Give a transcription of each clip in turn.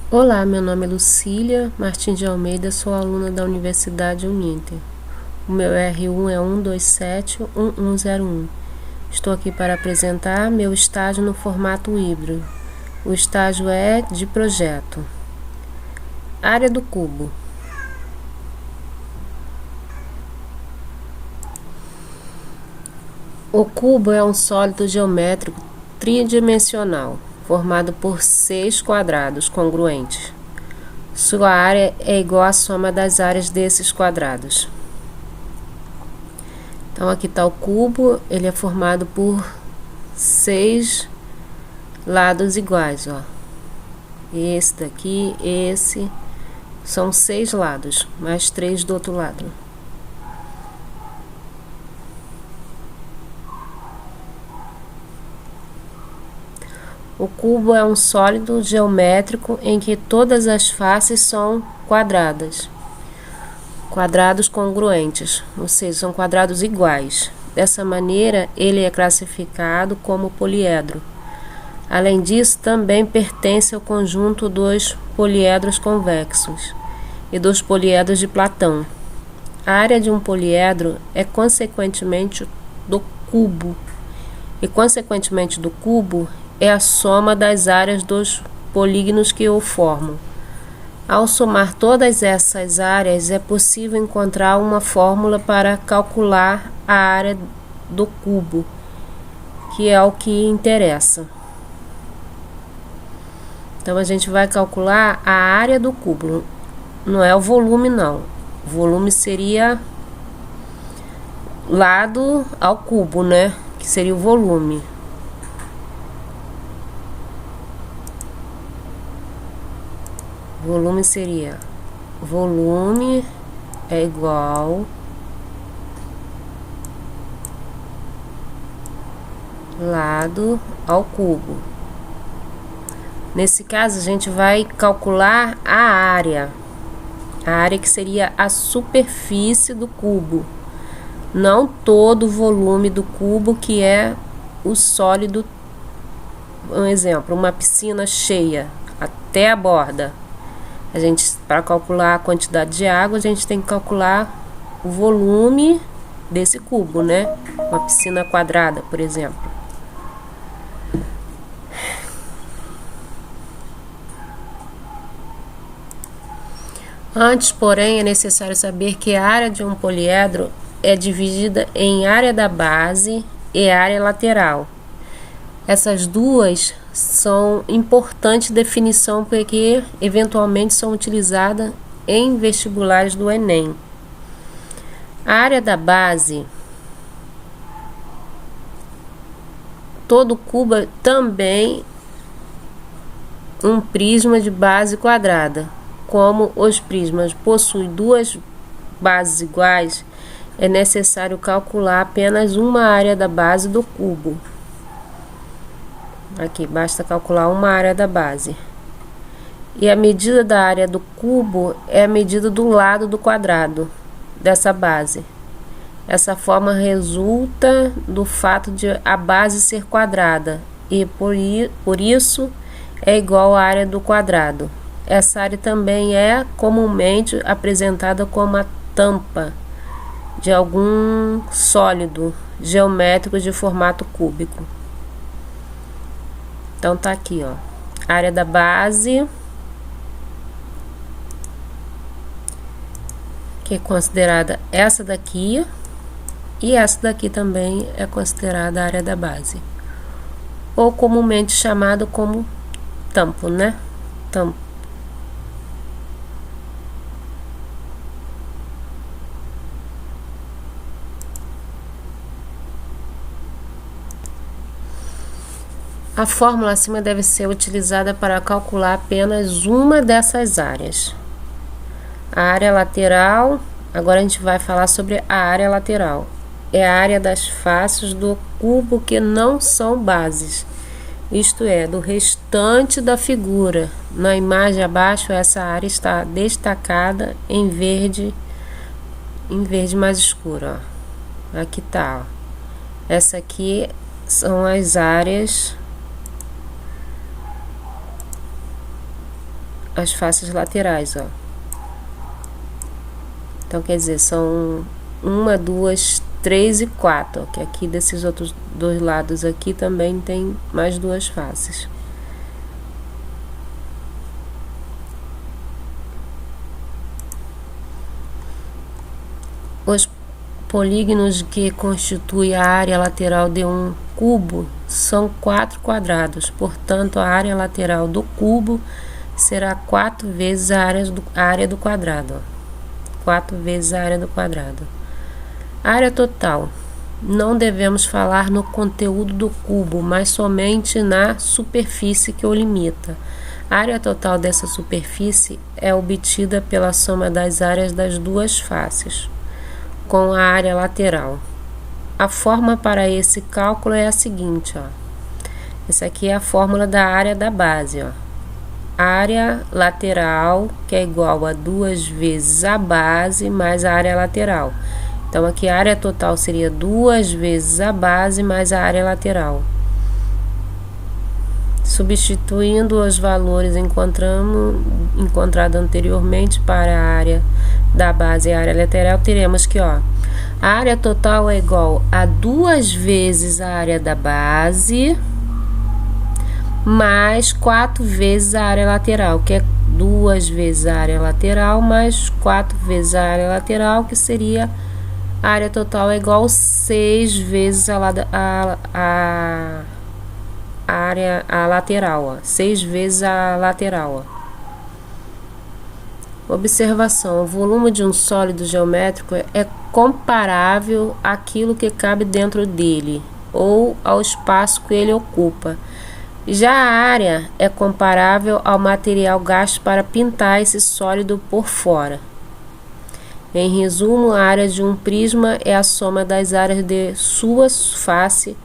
Olá, meu nome é Lucília Martins de Almeida, sou aluna da Universidade Uninter. O meu R1 é 1271101. Estou aqui para apresentar meu estágio no formato híbrido. O estágio é de projeto. Área do cubo. O cubo é um sólido geométrico tridimensional, formado por 6 quadrados congruentes. Sua área é igual à soma das áreas desses quadrados. Então aqui está o cubo, ele é formado por 6 lados iguais, ó. Esse daqui, esse, são 6 lados, mais 3 do outro lado. O cubo é um sólido geométrico em que todas as faces são quadradas. Quadrados congruentes, ou seja, são quadrados iguais. Dessa maneira, ele é classificado como poliedro. Além disso, também pertence ao conjunto dos poliedros convexos e dos poliedros de Platão. A área de um poliedro é consequentemente do cubo, e consequentemente do cubo é a soma das áreas dos polígonos que o formam. Ao somar todas essas áreas, é possível encontrar uma fórmula para calcular a área do cubo, que é o que interessa. Então, a gente vai calcular a área do cubo, não é o volume, não. O volume seria lado ao cubo, né? Que seria o volume. Volume seria, volume é igual lado ao cubo. Nesse caso, a gente vai calcular a área que seria a superfície do cubo, não todo o volume do cubo, que é o sólido. Um exemplo, uma piscina cheia até a borda. A gente, para calcular a quantidade de água, a gente tem que calcular o volume desse cubo, né? Uma piscina quadrada, por exemplo. Antes, porém, é necessário saber que a área de um poliedro é dividida em área da base e área lateral. Essas duas são importantes definição porque eventualmente são utilizadas em vestibulares do Enem. A área da base, todo cubo é também um prisma de base quadrada. Como os prismas possuem duas bases iguais, é necessário calcular apenas uma área da base do cubo. Aqui, basta calcular uma área da base. E a medida da área do cubo é a medida do lado do quadrado dessa base. Essa forma resulta do fato de a base ser quadrada e por isso é igual à área do quadrado. Essa área também é comumente apresentada como a tampa de algum sólido geométrico de formato cúbico. Então tá aqui, ó, área da base, que é considerada essa daqui, e essa daqui também é considerada a área da base, ou comumente chamado como tampo, né? Tampo. A fórmula acima deve ser utilizada para calcular apenas uma dessas áreas. A área lateral, agora a gente vai falar sobre a área lateral. É a área das faces do cubo que não são bases, isto é, do restante da figura. Na imagem abaixo, essa área está destacada em verde mais escuro, ó. Aqui tá, ó. Essa aqui são as áreas as faces laterais, ó. Então, quer dizer, são 1, 2, 3 e 4, ó, que aqui desses outros dois lados aqui também tem mais duas faces. Os polígonos que constituem a área lateral de um cubo são 4 quadrados, portanto, a área lateral do cubo será 4 vezes a área do quadrado. Ó. 4 vezes a área do quadrado. Área total. Não devemos falar no conteúdo do cubo, mas somente na superfície que o limita. A área total dessa superfície é obtida pela soma das áreas das duas faces, com a área lateral. A forma para esse cálculo é a seguinte, ó. Essa aqui é a fórmula da área da base, ó. Área lateral, que é igual a 2 vezes a base mais a área lateral. Então, aqui a área total seria 2 vezes a base mais a área lateral. Substituindo os valores encontrados anteriormente para a área da base e a área lateral, teremos que, ó, a área total é igual a 2 vezes a área da base mais 4 vezes a área lateral, que é 2 vezes a área lateral mais 4 vezes a área lateral, que seria a área total é igual a 6 vezes a lateral, ó. 6 vezes a lateral, ó. Observação: o volume de um sólido geométrico é comparável àquilo que cabe dentro dele ou ao espaço que ele ocupa. Já a área é comparável ao material gasto para pintar esse sólido por fora. Em resumo, a área de um prisma é a soma das áreas de suas faces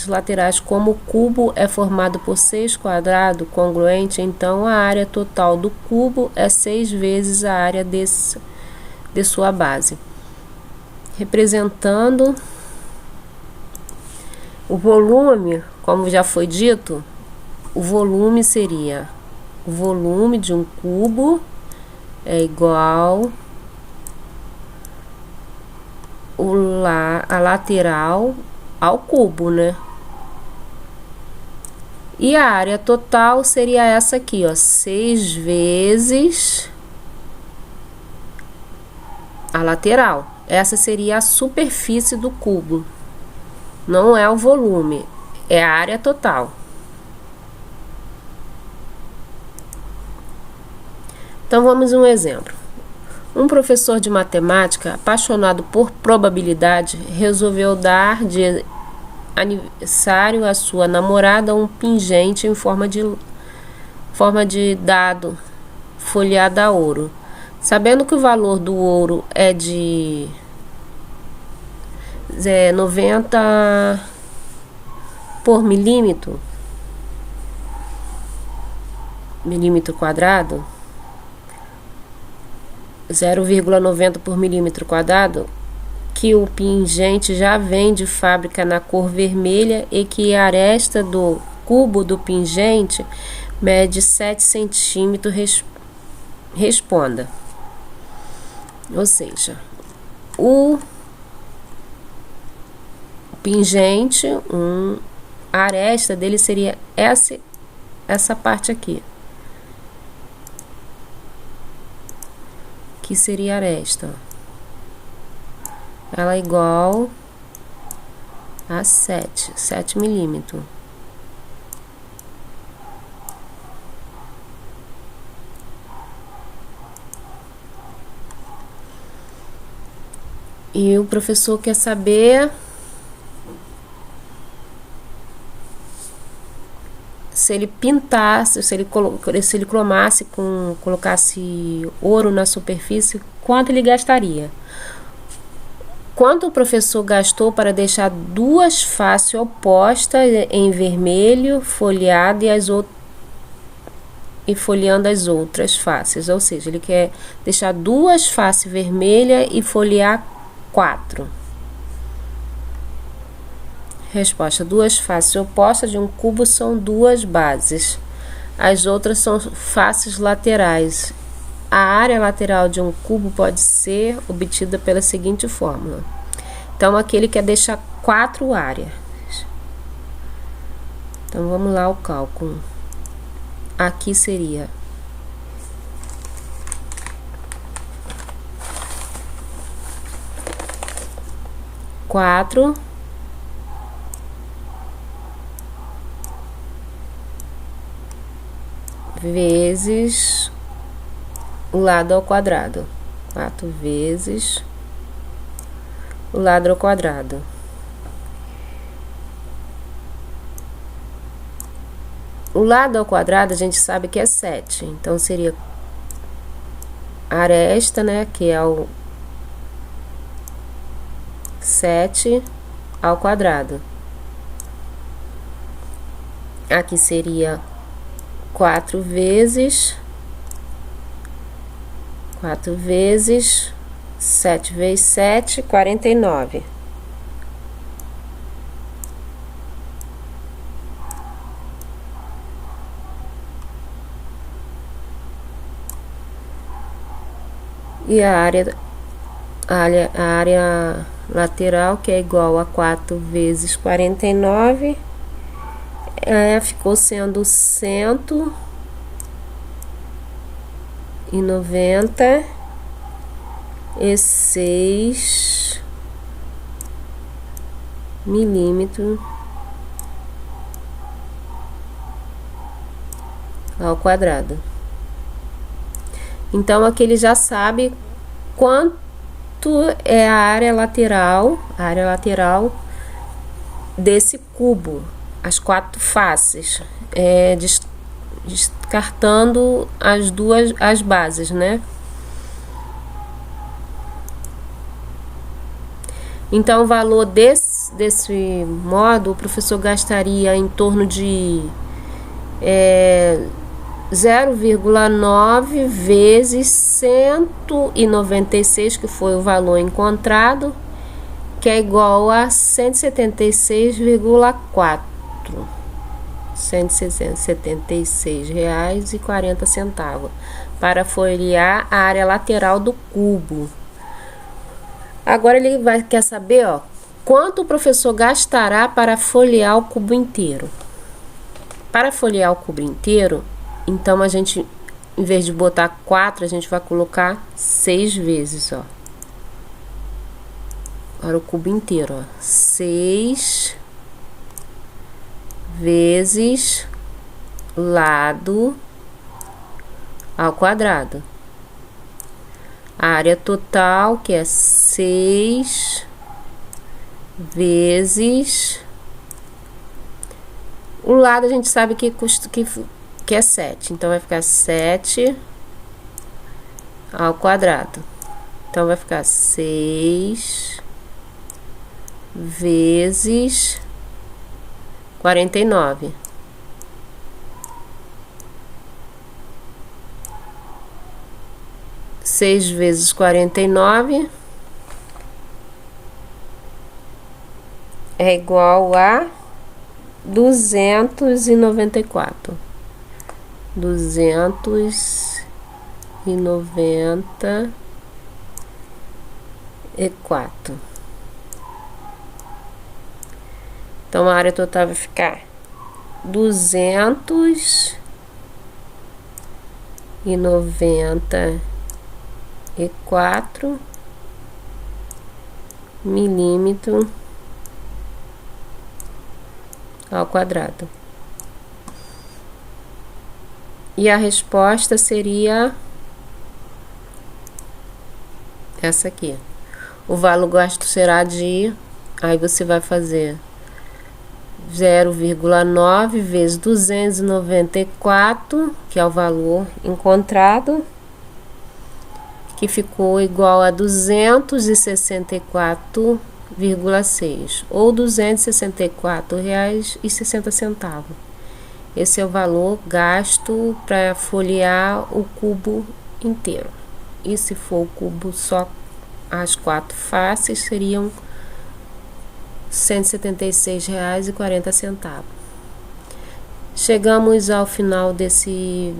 laterais. Como o cubo é formado por 6 quadrados congruentes, então a área total do cubo é 6 vezes a área de sua base. Representando o volume, como já foi dito, o volume seria o volume de um cubo é igual a lateral ao cubo, né? E a área total seria essa aqui, ó, 6 vezes a lateral. Essa seria a superfície do cubo. Não é o volume, é a área total. Então vamos a um exemplo. Um professor de matemática, apaixonado por probabilidade, resolveu dar de aniversário à sua namorada um pingente em forma de dado folheado a ouro. Sabendo que o valor do ouro é de 90 por milímetro quadrado, 0,90 por milímetro quadrado, que o pingente já vem de fábrica na cor vermelha e que a aresta do cubo do pingente mede 7 centímetros, responda. Ou seja, o pingente, a aresta dele seria essa parte aqui, que seria a aresta. Ela é igual a 7 milímetros. E o professor quer saber se ele pintasse, se ele cromasse, colocasse ouro na superfície, quanto ele gastaria. Quanto o professor gastou para deixar duas faces opostas em vermelho folheado e folheando as outras faces, ou seja, ele quer deixar duas faces vermelhas e folhear 4. Resposta: duas faces opostas de um cubo são duas bases. as outras são faces laterais. A área lateral de um cubo pode ser obtida pela seguinte fórmula. Então, aqui ele quer deixar 4 áreas. Então, vamos lá o cálculo. Aqui seria 4 vezes o lado ao quadrado. 4 vezes o lado ao quadrado. O lado ao quadrado a gente sabe que é 7. Então, seria a aresta, né? Que é o 7 ao quadrado. Aqui seria 4 vezes 7 vezes 7, 49. E a área lateral, que é igual a 4 vezes 49, ficou sendo 196 milímetros ao quadrado. Então, aqui ele já sabe quanto é a área lateral desse cubo, as 4 faces, descartando as bases, né? Então, o valor desse modo, o professor gastaria em torno de 0,9 vezes 196, que foi o valor encontrado, que é igual a 176,4. R$ 176,40 para folhear a área lateral do cubo. Agora ele quer saber, ó, quanto o professor gastará para folhear o cubo inteiro. Para folhear o cubo inteiro, então a gente, em vez de botar 4, a gente vai colocar 6 vezes, ó. Para o cubo inteiro, ó. 6 vezes lado ao quadrado. A área total, que é 6 vezes o lado, a gente sabe que é 7. Então, vai ficar 7 ao quadrado. Então, vai ficar 6 vezes 49. Seis vezes 49 é igual a 294. 294. Então, a área total vai ficar 294 milímetros ao quadrado. E a resposta seria essa aqui. O valor gasto será de... Aí você vai fazer 0,9 vezes 294, que é o valor encontrado, que ficou igual a 264,6 ou R$ 264,60. Esse é o valor gasto para folhear o cubo inteiro. E se for o cubo só as 4 faces, seriam R$ 176,40. Chegamos ao final desse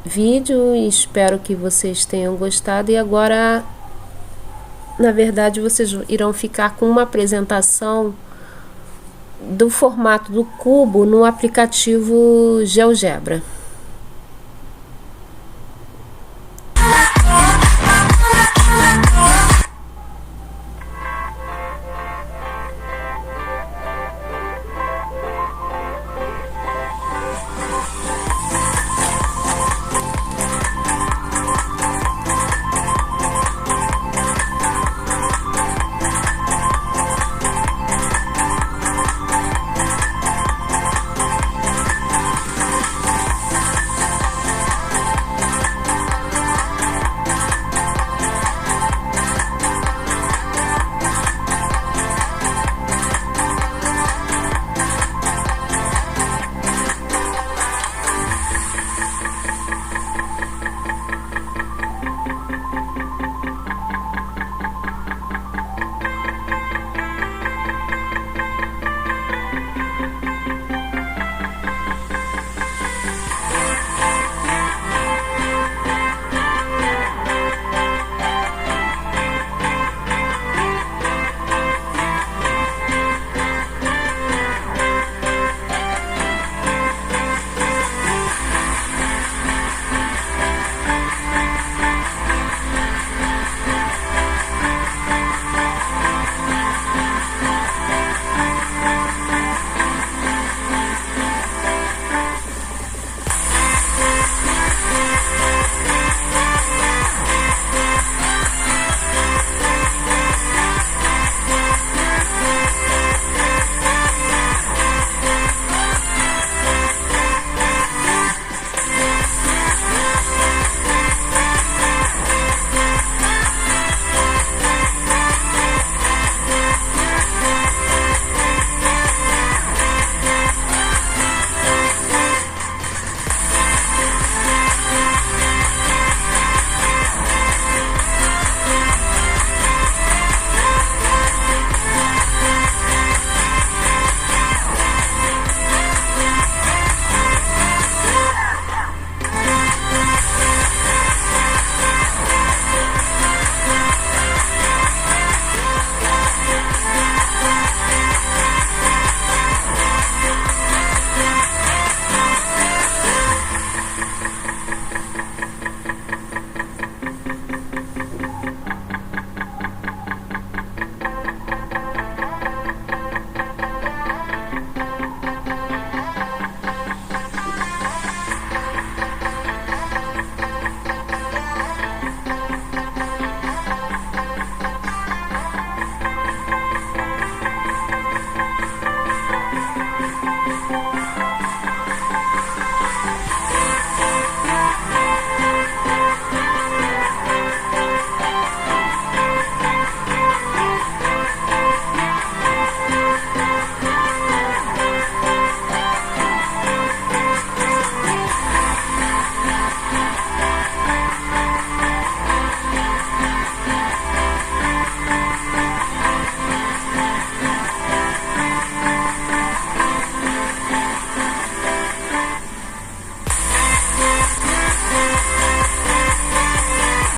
vídeo e espero que vocês tenham gostado. E agora, na verdade, vocês irão ficar com uma apresentação do formato do cubo no aplicativo GeoGebra.